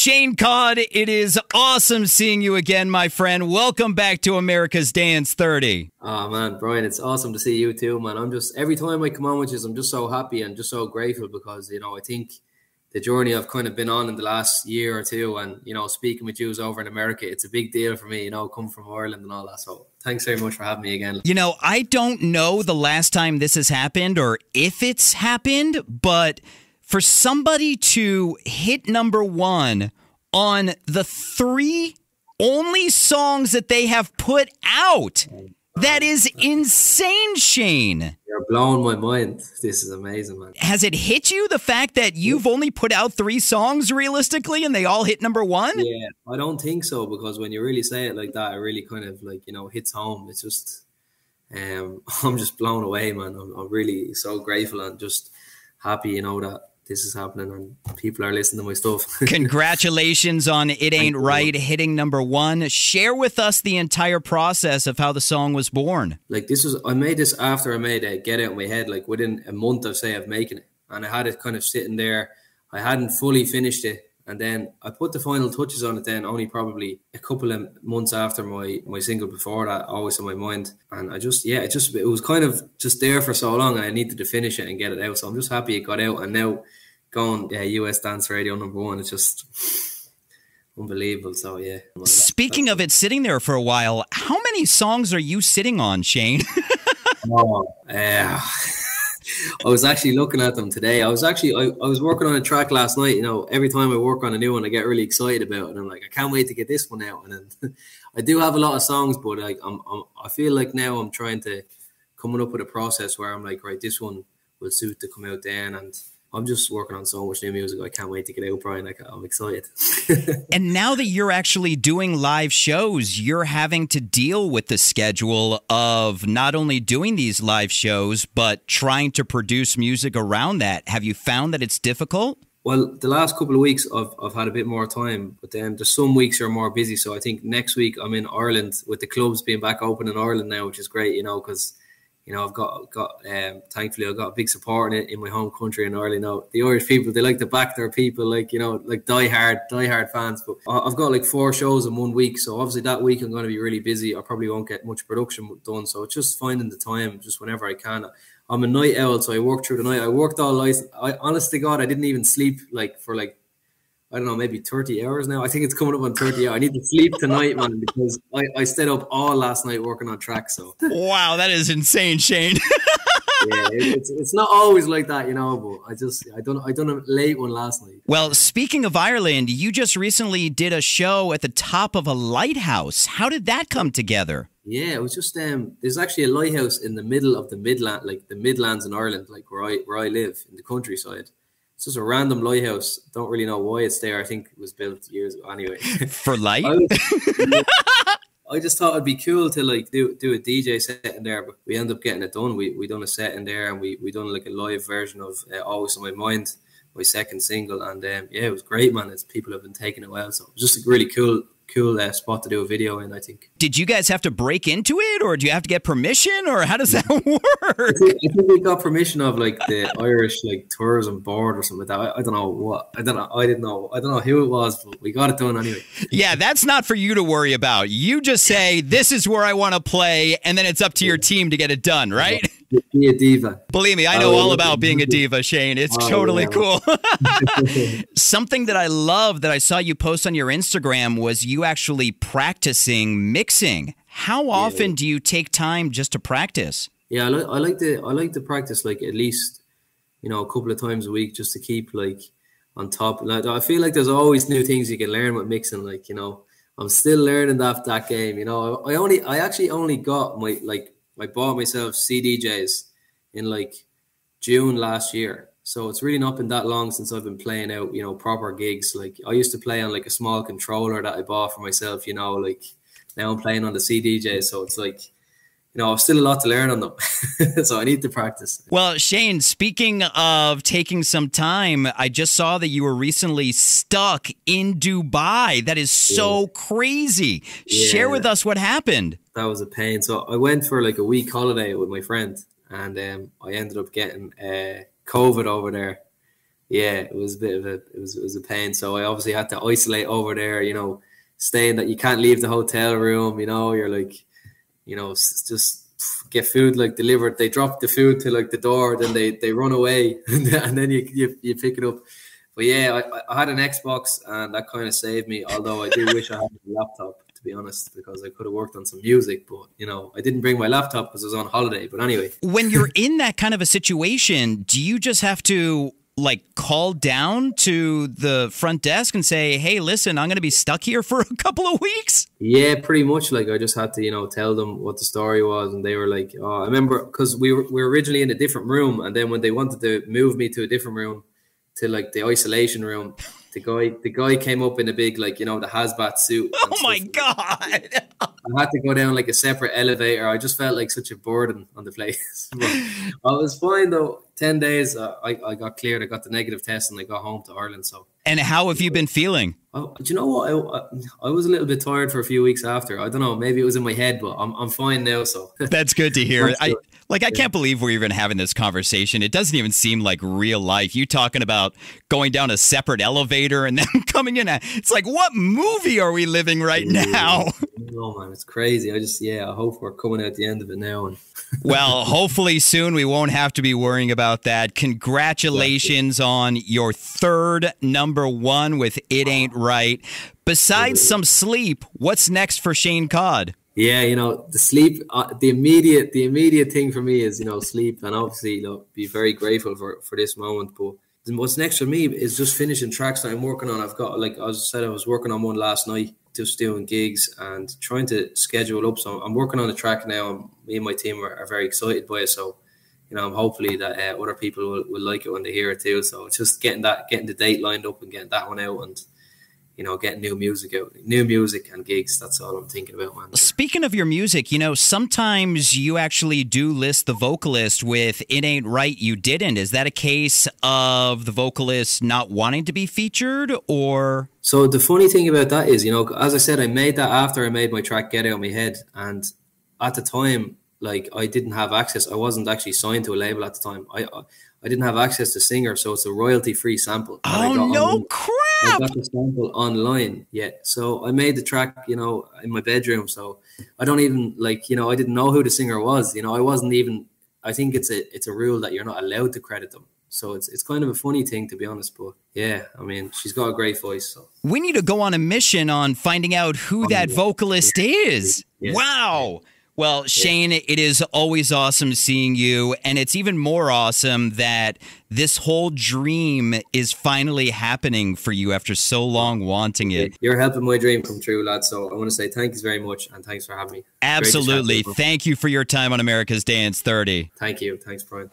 Shane CODD, it is awesome seeing you again, my friend. Welcome back to America's Dance 30. Oh man, Brian, it's awesome to see you too, man. I'm just, every time I come on with you, I'm just so happy and just so grateful because, you know, I think the journey I've kind of been on in the last year or two and, you know, speaking with you over in America, it's a big deal for me, you know, coming from Ireland and all that. So thanks very much for having me again. You know, I don't know the last time this has happened or if it's happened, but for somebody to hit #1 on the 3 only songs that they have put out, that is insane, Shane. You're blowing my mind. This is amazing, man. Has it hit you, the fact that you've only put out 3 songs realistically and they all hit #1? Yeah, I don't think so, because when you really say it like that, it really kind of like, you know, hits home. It's just, I'm just blown away, man. I'm really so grateful and just happy, you know, that this is happening and people are listening to my stuff. Congratulations on It Ain't Right hitting #1. Share with us the entire process of how the song was born. Like, this was, I made this after I made Get Out in my head, like within a month of, say, of making it. And I had it kind of sitting there. I hadn't fully finished it. And then I put the final touches on it then only probably a couple of months after my single before that, Always on My Mind. And I just, yeah, it was kind of just there for so long and I needed to finish it and get it out. So I'm just happy it got out, and now going US Dance Radio #1, it's just unbelievable. So yeah. Speaking of it sitting there for a while, how many songs are you sitting on, Shane? I was actually looking at them today. I was working on a track last night. You know, every time I work on a new one, I get really excited about it. And I'm like, I can't wait to get this one out. And then I do have a lot of songs, but like I feel like now I'm trying to coming up with a process where I'm like, right, this one will suit to come out then. And I'm just working on so much new music. I can't wait to get out, Brian. I'm excited. And now that you're actually doing live shows, you're having to deal with the schedule of not only doing these live shows, but trying to produce music around that. Have you found that it's difficult? Well, the last couple of weeks I've had a bit more time, but then there's some weeks are more busy. So I think next week I'm in Ireland with the clubs being back open in Ireland now, which is great, you know, because you know, I've got thankfully I've got a big support in my home country in Ireland. Now, the Irish people, they like to back their people, like, you know, like diehard fans. But I've got like 4 shows in 1 week. So obviously that week I'm going to be really busy. I probably won't get much production done. So it's just finding the time just whenever I can. I'm a night owl, so I work through the night. I worked all night. Honest to God, I didn't even sleep like for like, I don't know, maybe 30 hours now. I think it's coming up on 30 hours. I need to sleep tonight, man, because I stayed up all last night working on tracks. So wow, that is insane, Shane. Yeah, it's not always like that, you know, but I done a late one last night. Well, speaking of Ireland, you just recently did a show at the top of a lighthouse. How did that come together? Yeah, it was just there's actually a lighthouse in the middle of the Midlands in Ireland, like where I live in the countryside. It's just a random lighthouse. Don't really know why it's there. I think it was built years ago. Anyway, for light. I just thought it'd be cool to like do a DJ set in there, but we ended up getting it done. We done a set in there, and we done like a live version of Always on My Mind, my second single, and yeah, it was great, man. People have been taking it well, so it was just a really cool spot to do a video in, I think. Did you guys have to break into it, or do you have to get permission, or how does that work? I think we got permission of like the Irish like tourism board or something like that. I don't know what. I don't know who it was, but we got it done anyway. Yeah, that's not for you to worry about. You just say, this is where I want to play, and then it's up to your team to get it done, right? Be a diva. Believe me, I know all about being a diva, Shane. It's totally cool. Something that I love that I saw you post on your Instagram was you actually practicing mixing. How often do you take time just to practice? Yeah, I like to practice like at least, you know, a couple of times a week just to keep like on top. Like, I feel like there's always new things you can learn with mixing. Like, you know, I'm still learning that game. You know, I actually only got I bought myself CDJs in like June last year. So it's really not been that long since I've been playing out, you know, proper gigs. Like I used to play on like a small controller that I bought for myself, you know, like now I'm playing on the CDJs. So it's like, you know, I've still a lot to learn on them. So I need to practice. Well, Shane, speaking of taking some time, I just saw that you were recently stuck in Dubai. That is so crazy. Yeah. Share with us what happened. That was a pain. So I went for like a week holiday with my friend, and I ended up getting COVID over there. yeah, it was a bit of it was a pain. So I obviously had to isolate over there, you know, staying that you can't leave the hotel room, you know, you're like, you know, just get food like delivered. They drop the food to like the door, then they run away and then you pick it up. But yeah, I had an Xbox and that kind of saved me, although I do wish I had a laptop, to be honest, because I could have worked on some music, but you know, I didn't bring my laptop because I was on holiday. But anyway. When you're in that kind of a situation, do you just have to like call down to the front desk and say, hey, listen, I'm going to be stuck here for a couple of weeks? Yeah, pretty much. Like I just had to, you know, tell them what the story was. And they were like, oh, I remember because we were originally in a different room. And then when they wanted to move me to a different room, to like the isolation room, the guy came up in a big, like, you know, the hazmat suit. Oh my God. I had to go down like a separate elevator. I just felt like such a burden on the place. But I was fine though. 10 days, I got cleared. I got the negative test and I got home to Ireland. So. And how have you been feeling? Do you know what? I was a little bit tired for a few weeks after. I don't know. Maybe it was in my head, but I'm fine now. So that's good to hear. I can't believe we're even having this conversation. It doesn't even seem like real life. You talking about going down a separate elevator and then coming in. It's like, what movie are we living right now? No, man, it's crazy. I hope we're coming out the end of it now. And well, hopefully soon we won't have to be worrying about that. Congratulations on your third #1 with It Ain't Right. Besides some sleep, what's next for Shane CODD? Yeah, you know, the sleep, the immediate thing for me is, you know, sleep, and obviously, you know, be very grateful for this moment. But what's next for me is just finishing tracks that I'm working on. I've got, like I said, I was working on one last night, just doing gigs and trying to schedule up. So I'm working on a track now, and me and my team are very excited by it. So, you know, hopefully that other people will like it when they hear it too. So it's just getting the date lined up and getting that one out, and you know, getting new music and gigs. That's all I'm thinking about, man. Speaking of your music, you know, sometimes you actually do list the vocalist with It Ain't Right, You Didn't. Is that a case of the vocalist not wanting to be featured, or? So the funny thing about that is, you know, as I said, I made that after I made my track Get Out of My Head. And at the time, like, I didn't have access. I wasn't actually signed to a label at the time. I didn't have access to Singer, so it's a royalty-free sample. Oh, no crap! I got the sample online, yeah. So I made the track, you know, in my bedroom. So I don't even, like, you know, I didn't know who the singer was. You know, I wasn't even, I think it's a rule that you're not allowed to credit them. So it's kind of a funny thing, to be honest. But yeah, I mean, she's got a great voice. So we need to go on a mission on finding out who that vocalist is. Yeah. Wow. Well, Shane, it is always awesome seeing you, and it's even more awesome that this whole dream is finally happening for you after so long wanting it. You're helping my dream come true, lad, so I want to say thanks very much, and thanks for having me. Absolutely. Thank you for your time on America's Dance 30. Thank you. Thanks, Brian.